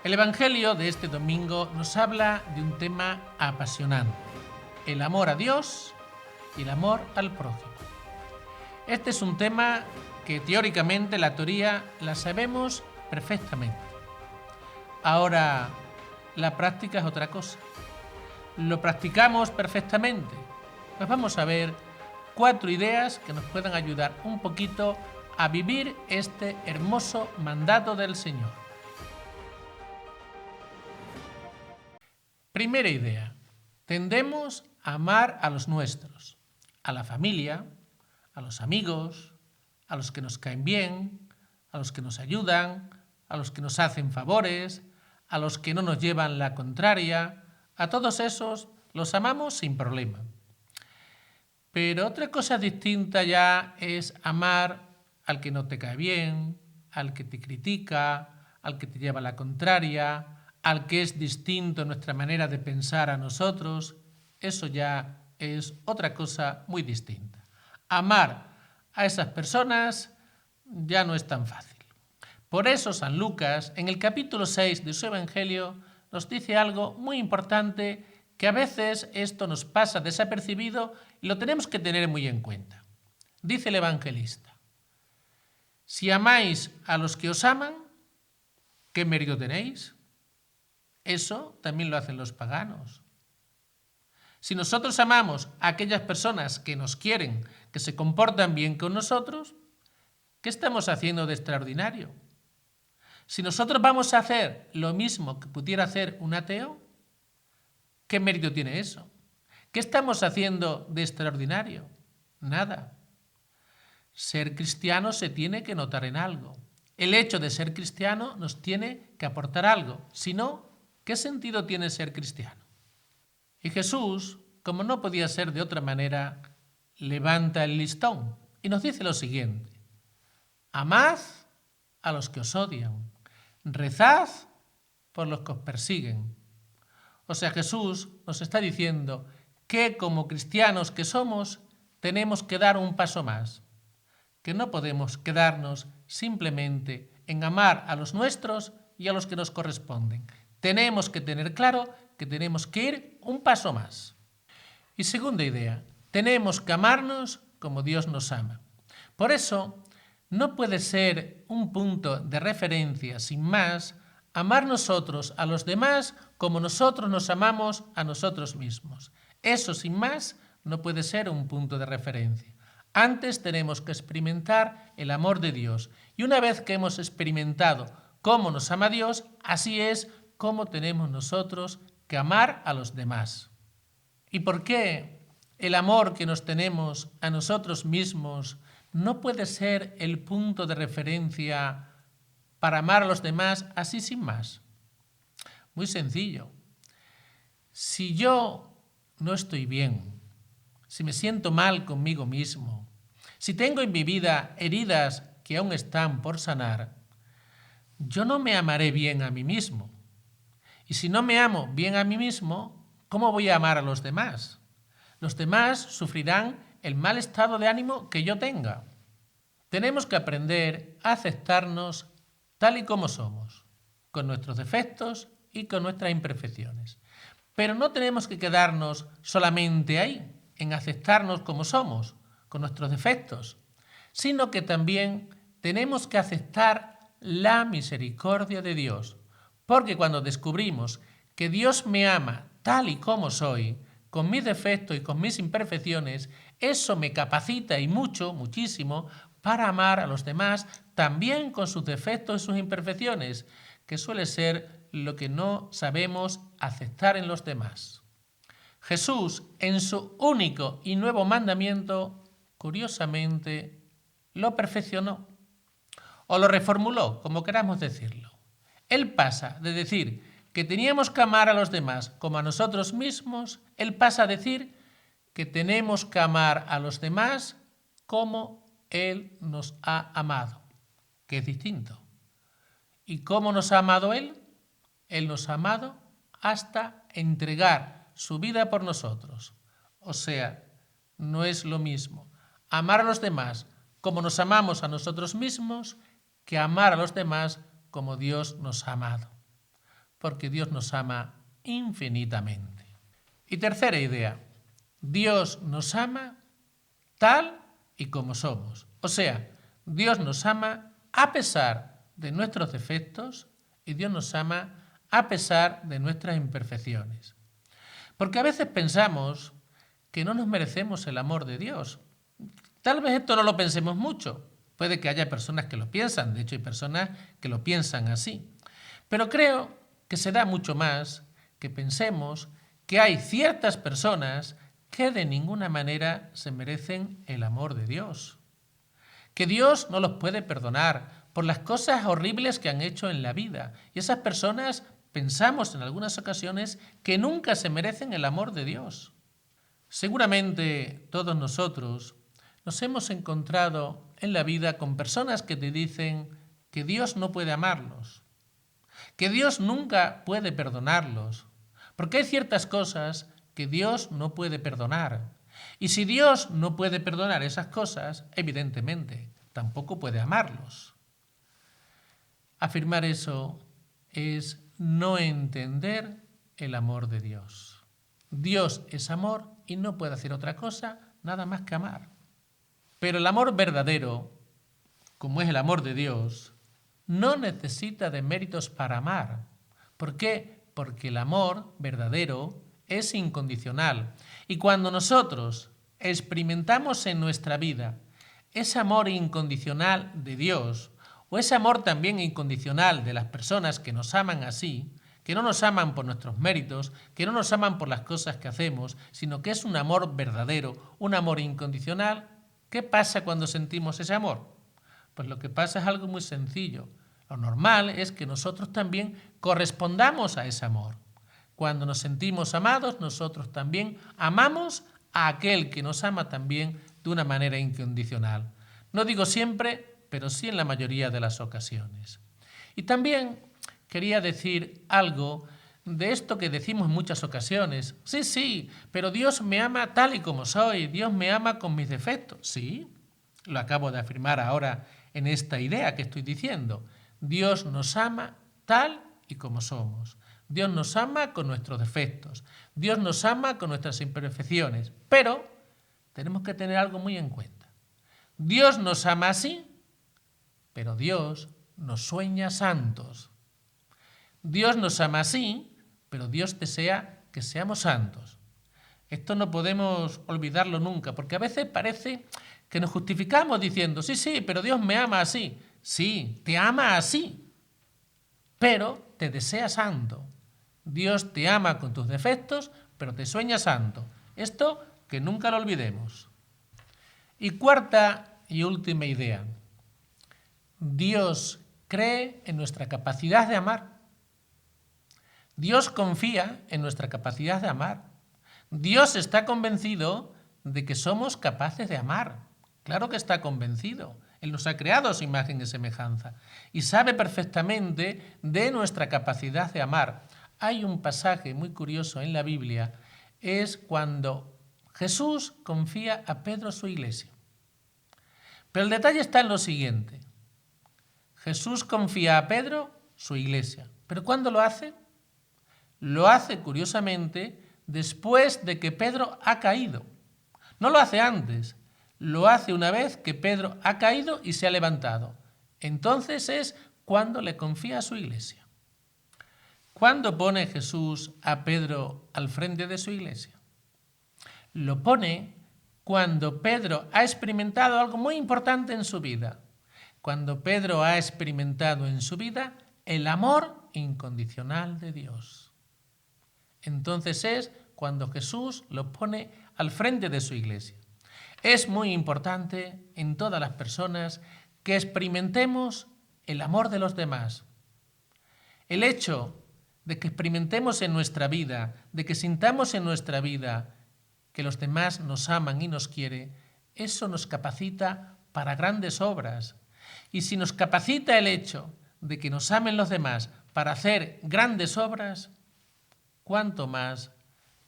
El Evangelio de este domingo nos habla de un tema apasionante: el amor a Dios y el amor al prójimo. Este es un tema que teóricamente la teoría la sabemos perfectamente. Ahora, la práctica es otra cosa. ¿Lo practicamos perfectamente? Pues vamos a ver 4 ideas que nos puedan ayudar un poquito a vivir este hermoso mandato del Señor. Primera idea: tendemos a amar a los nuestros, a la familia, a los amigos, a los que nos caen bien, a los que nos ayudan, a los que nos hacen favores, a los que no nos llevan la contraria. A todos esos los amamos sin problema. Pero otra cosa distinta ya es amar al que no te cae bien, al que te critica, al que te lleva la contraria, al que es distinto en nuestra manera de pensar a nosotros. Eso ya es otra cosa muy distinta. Amar a esas personas ya no es tan fácil. Por eso San Lucas, en el capítulo 6 de su Evangelio, nos dice algo muy importante, que a veces esto nos pasa desapercibido y lo tenemos que tener muy en cuenta. Dice el evangelista: si amáis a los que os aman, ¿qué mérito tenéis? Eso también lo hacen los paganos. Si nosotros amamos a aquellas personas que nos quieren, que se comportan bien con nosotros, ¿qué estamos haciendo de extraordinario? Si nosotros vamos a hacer lo mismo que pudiera hacer un ateo, ¿qué mérito tiene eso? ¿Qué estamos haciendo de extraordinario? Nada. Ser cristiano se tiene que notar en algo. El hecho de ser cristiano nos tiene que aportar algo. Si no, ¿qué sentido tiene ser cristiano? Y Jesús, como no podía ser de otra manera, levanta el listón y nos dice lo siguiente: amad a los que os odian, rezad por los que os persiguen. O sea, Jesús nos está diciendo que como cristianos que somos, tenemos que dar un paso más, que no podemos quedarnos simplemente en amar a los nuestros y a los que nos corresponden. Tenemos que tener claro que tenemos que ir un paso más. Y segunda idea: tenemos que amarnos como Dios nos ama. Por eso, no puede ser un punto de referencia sin más amar nosotros a los demás como nosotros nos amamos a nosotros mismos. Eso, sin más, no puede ser un punto de referencia. Antes tenemos que experimentar el amor de Dios. Y una vez que hemos experimentado cómo nos ama Dios, así es como tenemos nosotros que amar a los demás. ¿Y por qué el amor que nos tenemos a nosotros mismos no puede ser el punto de referencia para amar a los demás así sin más? Muy sencillo. Si yo no estoy bien, si me siento mal conmigo mismo, si tengo en mi vida heridas que aún están por sanar, yo no me amaré bien a mí mismo. Y si no me amo bien a mí mismo, ¿cómo voy a amar a los demás? Los demás sufrirán el mal estado de ánimo que yo tenga. Tenemos que aprender a aceptarnos tal y como somos, con nuestros defectos y con nuestras imperfecciones. Pero no tenemos que quedarnos solamente ahí, en aceptarnos como somos, con nuestros defectos, sino que también tenemos que aceptar la misericordia de Dios. Porque cuando descubrimos que Dios me ama tal y como soy, con mis defectos y con mis imperfecciones, eso me capacita y mucho, muchísimo, para amar a los demás también con sus defectos y sus imperfecciones, que suele ser lo que no sabemos aceptar en los demás. Jesús, en su único y nuevo mandamiento, curiosamente, lo perfeccionó o lo reformuló, como queramos decirlo. Él pasa de decir que teníamos que amar a los demás como a nosotros mismos, él pasa a decir que tenemos que amar a los demás como Él nos ha amado, que es distinto. ¿Y cómo nos ha amado Él? Él nos ha amado hasta entregar su vida por nosotros. O sea, no es lo mismo amar a los demás como nos amamos a nosotros mismos que amar a los demás como Dios nos ha amado. porque Dios nos ama infinitamente. Y tercera idea, Dios nos ama tal y como somos. O sea, Dios nos ama a pesar de nuestros defectos y Dios nos ama a pesar de nuestras imperfecciones. Porque a veces pensamos que no nos merecemos el amor de Dios. Tal vez esto no lo pensemos mucho. Puede que haya personas que lo piensan, de hecho hay personas que lo piensan así. Pero creo que se da mucho más que pensemos que hay ciertas personas que de ninguna manera se merecen el amor de Dios. Que Dios no los puede perdonar por las cosas horribles que han hecho en la vida. Y esas personas pensamos en algunas ocasiones que nunca se merecen el amor de Dios. Seguramente todos nosotros nos hemos encontrado en la vida con personas que te dicen que Dios no puede amarlos, que Dios nunca puede perdonarlos, porque hay ciertas cosas que Dios no puede perdonar. Y si Dios no puede perdonar esas cosas, evidentemente, tampoco puede amarlos. Afirmar eso es no entender el amor de Dios. Dios es amor y no puede hacer otra cosa nada más que amar. Pero el amor verdadero, como es el amor de Dios, no necesita de méritos para amar. ¿Por qué? Porque el amor verdadero es incondicional. Y cuando nosotros experimentamos en nuestra vida ese amor incondicional de Dios, o ese amor también incondicional de las personas que nos aman así, que no nos aman por nuestros méritos, que no nos aman por las cosas que hacemos, sino que es un amor verdadero, un amor incondicional, ¿qué pasa cuando sentimos ese amor? Pues lo que pasa es algo muy sencillo. Lo normal es que nosotros también correspondamos a ese amor. Cuando nos sentimos amados, nosotros también amamos a aquel que nos ama también de una manera incondicional. No digo siempre, pero sí en la mayoría de las ocasiones. Y también quería decir algo de esto que decimos en muchas ocasiones. Sí, pero Dios me ama tal y como soy, Dios me ama con mis defectos. Sí, lo acabo de afirmar ahora en esta idea que estoy diciendo. Dios nos ama tal y como somos. Dios nos ama con nuestros defectos. Dios nos ama con nuestras imperfecciones. Pero tenemos que tener algo muy en cuenta. Dios nos ama así, pero Dios nos sueña santos. Dios nos ama así, pero Dios desea que seamos santos. Esto no podemos olvidarlo nunca, porque a veces parece que nos justificamos diciendo, sí, pero Dios me ama así. Sí, te ama así, pero te desea santo. Dios te ama con tus defectos, pero te sueña santo. Esto que nunca lo olvidemos. Y cuarta y última idea. Dios cree en nuestra capacidad de amar. Dios confía en nuestra capacidad de amar. Dios está convencido de que somos capaces de amar. Claro que está convencido. Él nos ha creado a su imagen y semejanza y sabe perfectamente de nuestra capacidad de amar. Hay un pasaje muy curioso en la Biblia, es cuando Jesús confía a Pedro su iglesia. Pero el detalle está en lo siguiente. Jesús confía a Pedro su iglesia. ¿Pero cuándo lo hace? Lo hace, curiosamente, después de que Pedro ha caído. No lo hace antes, lo hace una vez que Pedro ha caído y se ha levantado. Entonces es cuando le confía a su iglesia. ¿Cuándo pone Jesús a Pedro al frente de su iglesia? Lo pone cuando Pedro ha experimentado algo muy importante en su vida. Cuando Pedro ha experimentado en su vida el amor incondicional de Dios. Entonces es cuando Jesús lo pone al frente de su iglesia. Es muy importante en todas las personas que experimentemos el amor de los demás. El hecho de que experimentemos en nuestra vida, de que sintamos en nuestra vida que los demás nos aman y nos quieren, eso nos capacita para grandes obras. Y si nos capacita el hecho de que nos amen los demás para hacer grandes obras, ¿cuánto más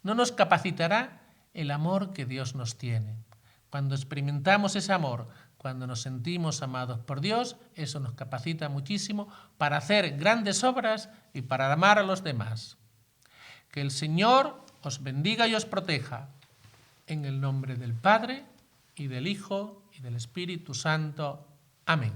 no nos capacitará el amor que Dios nos tiene? Cuando experimentamos ese amor, Cuando nos sentimos amados por Dios, eso nos capacita muchísimo para hacer grandes obras y para amar a los demás. Que el Señor os bendiga y os proteja. En el nombre del Padre, y del Hijo, y del Espíritu Santo. Amén.